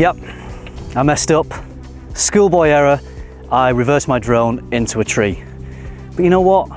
Yep, I messed up. Schoolboy error. I reversed my drone into a tree. But you know what?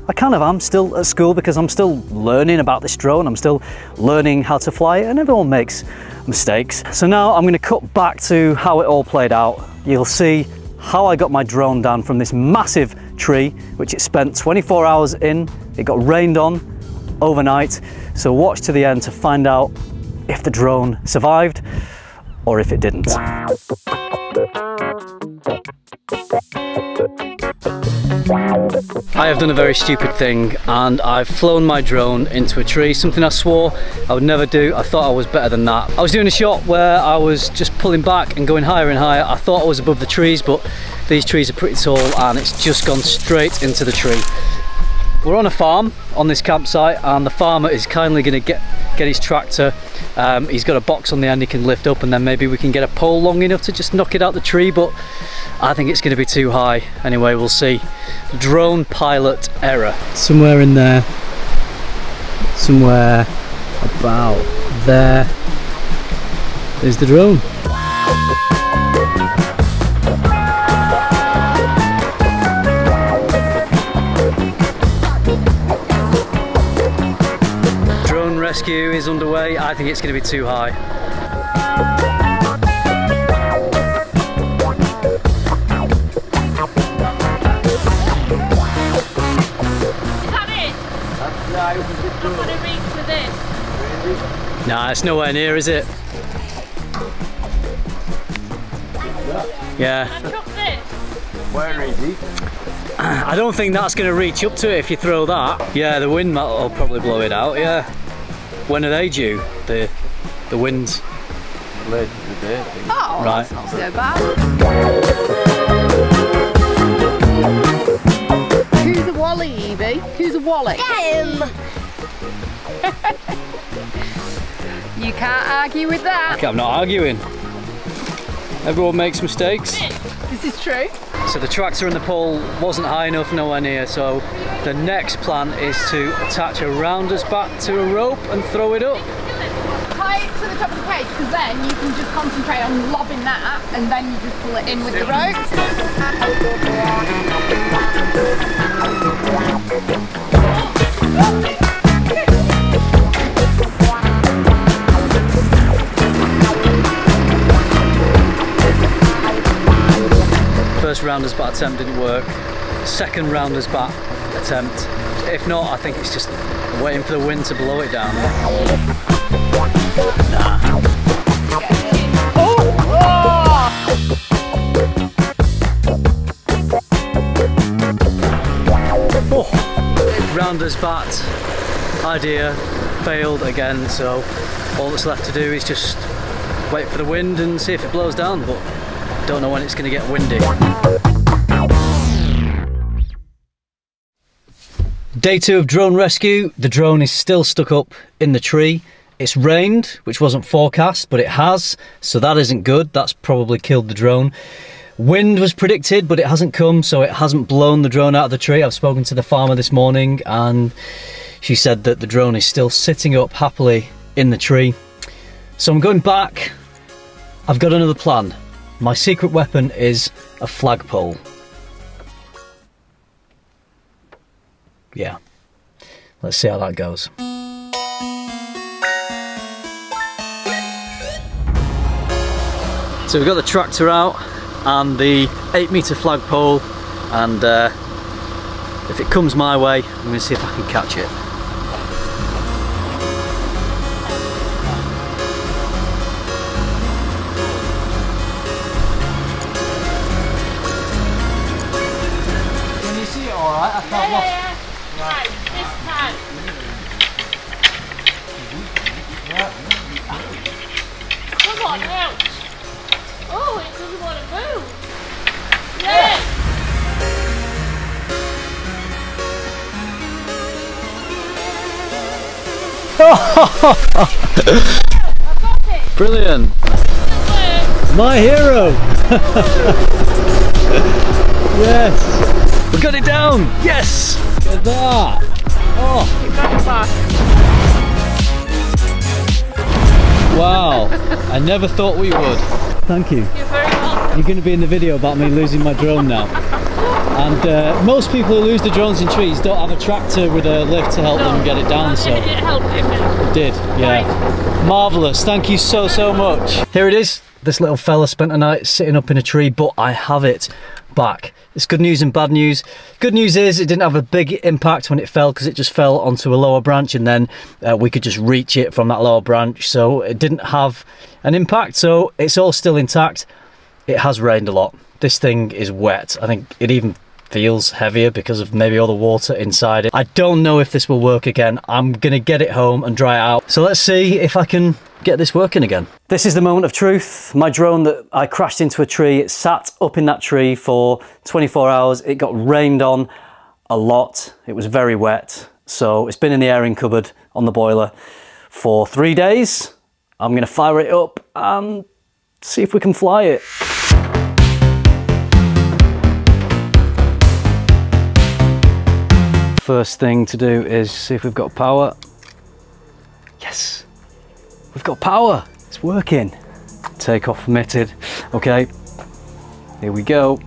I kind of am still at school because I'm still learning about this drone. I'm still learning how to fly it, and everyone makes mistakes. So now I'm going to cut back to how it all played out. You'll see how I got my drone down from this massive tree, which it spent 24 hours in. It got rained on overnight. So watch to the end to find out if the drone survived or if it didn't. I have done a very stupid thing and I've flown my drone into a tree, something I swore I would never do. I thought I was better than that. I was doing a shot where I was just pulling back and going higher and higher. I thought I was above the trees, but these trees are pretty tall and it's just gone straight into the tree. We're on a farm on this campsite and the farmer is kindly going to get his tractor. He's got a box on the end he can lift up, and then maybe we can get a pole long enough to just knock it out the tree, but I think it's going to be too high. Anyway, we'll see. Drone pilot error. Somewhere in there, somewhere about there is the drone. Rescue is underway. I think it's going to be too high. Is that it? It's not going to reach for this. Nah, it's nowhere near, is it? Yeah. Can I chuck this? Where is he? I don't think that's going to reach up to it if you throw that. Yeah, the wind will probably blow it out, yeah. When are they due? The winds? Later today, I think. Oh, right. That's not so bad. Who's a wally, Evie? Who's a wally? Him! You can't argue with that. Okay, I'm not arguing. Everyone makes mistakes. This is true. So the tractor and the pole wasn't high enough, nowhere near, so the next plan is to attach a rounder's bat to a rope and throw it up. Tie it to the top of the cage, because then you can just concentrate on lobbing that and then you just pull it in with the rope. First rounder's bat attempt didn't work. Second rounder's bat attempt. If not, I think it's just waiting for the wind to blow it down. Nah. Oh. Rounder's bat idea failed again, so all that's left to do is just wait for the wind and see if it blows down, but don't know when it's going to get windy. Day 2 of drone rescue. The drone is still stuck up in the tree. It's rained, which wasn't forecast, but it has, so that isn't good. That's probably killed the drone. Wind was predicted, but it hasn't come, so it hasn't blown the drone out of the tree. I've spoken to the farmer this morning and she said that the drone is still sitting up happily in the tree. So I'm going back. I've got another plan. My secret weapon is a flagpole. Yeah, let's see how that goes. So we've got the tractor out and the 8-metre flagpole, and if it comes my way, I'm going to see if I can catch it. Can you see it all right? I can't watch. Yeah. Right, this time. Come on, out. Oh, it doesn't want to move. Yeah. I've got it. Brilliant. My hero. Yes. We got it down. Yes. Look at that. Oh. You've got it back. Wow, I never thought we would. Thank you. You're very welcome. You're going to be in the video about me losing my drone now. And most people who lose the drones in trees don't have a tractor with a lift to help them get it down, so... It helped him. It did, yeah. Right. Marvellous, thank you so much. Here it is. This little fella spent a night sitting up in a tree, but I have it back. It's good news and bad news. Good news is it didn't have a big impact when it fell, because it just fell onto a lower branch, and then we could just reach it from that lower branch, so it didn't have an impact, so it's all still intact. It has rained a lot. This thing is wet. I think it even feels heavier because of maybe all the water inside it. I don't know if this will work again. I'm gonna get it home and dry it out. So let's see if I can get this working again. This is the moment of truth. My drone that I crashed into a tree, it sat up in that tree for 24 hours. It got rained on a lot. It was very wet. So it's been in the airing cupboard on the boiler for 3 days. I'm gonna fire it up and see if we can fly it. First thing to do is see if we've got power. Yes, we've got power. It's working. Takeoff permitted. Okay, here we go.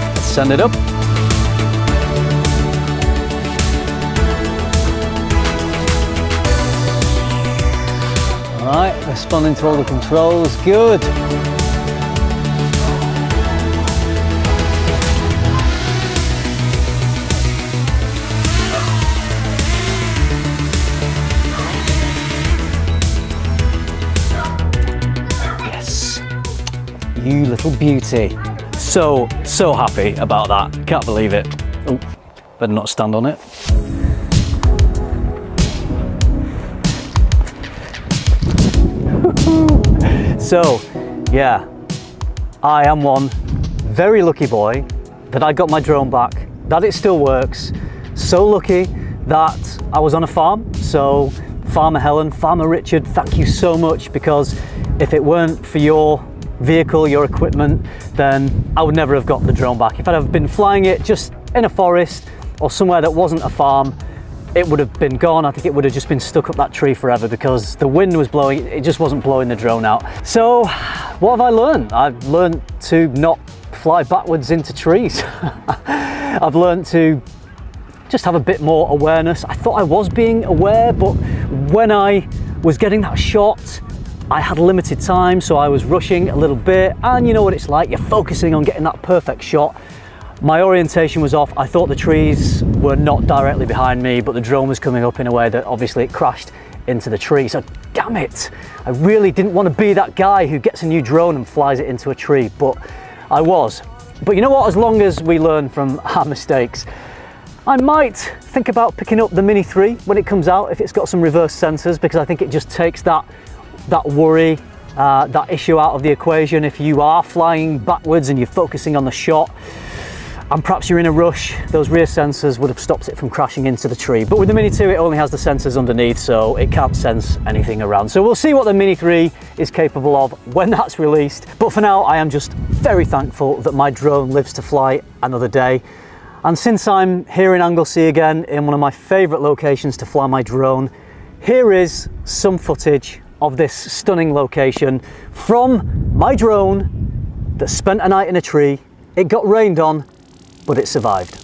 Let's send it up. All right, responding to all the controls. Good. You little beauty. So happy about that. Can't believe it. Oh, better not stand on it. So, yeah, I am one very lucky boy that I got my drone back, that it still works. So lucky that I was on a farm. So, Farmer Helen, Farmer Richard, thank you so much, because if it weren't for your vehicle, your equipment, then I would never have got the drone back. If I'd have been flying it just in a forest or somewhere that wasn't a farm, it would have been gone. I think it would have just been stuck up that tree forever, because the wind was blowing, it just wasn't blowing the drone out. So what have I learned? I've learned to not fly backwards into trees. I've learned to just have a bit more awareness. I thought I was being aware, but when I was getting that shot, I had limited time, so I was rushing a little bit, and you know what it's like, you're focusing on getting that perfect shot. My orientation was off. I thought the trees were not directly behind me, but the drone was coming up in a way that obviously it crashed into the tree. So damn it, I really didn't want to be that guy who gets a new drone and flies it into a tree, but I was. But you know what, as long as we learn from our mistakes, I might think about picking up the Mini 3 when it comes out, if it's got some reverse sensors, because I think it just takes that worry, that issue out of the equation. If you are flying backwards and you're focusing on the shot, and perhaps you're in a rush, those rear sensors would have stopped it from crashing into the tree. But with the Mini 2, it only has the sensors underneath, so it can't sense anything around. So we'll see what the Mini 3 is capable of when that's released. But for now, I am just very thankful that my drone lives to fly another day. And since I'm here in Anglesey again, in one of my favourite locations to fly my drone, here is some footage of this stunning location from my drone that spent a night in a tree. It got rained on, but it survived.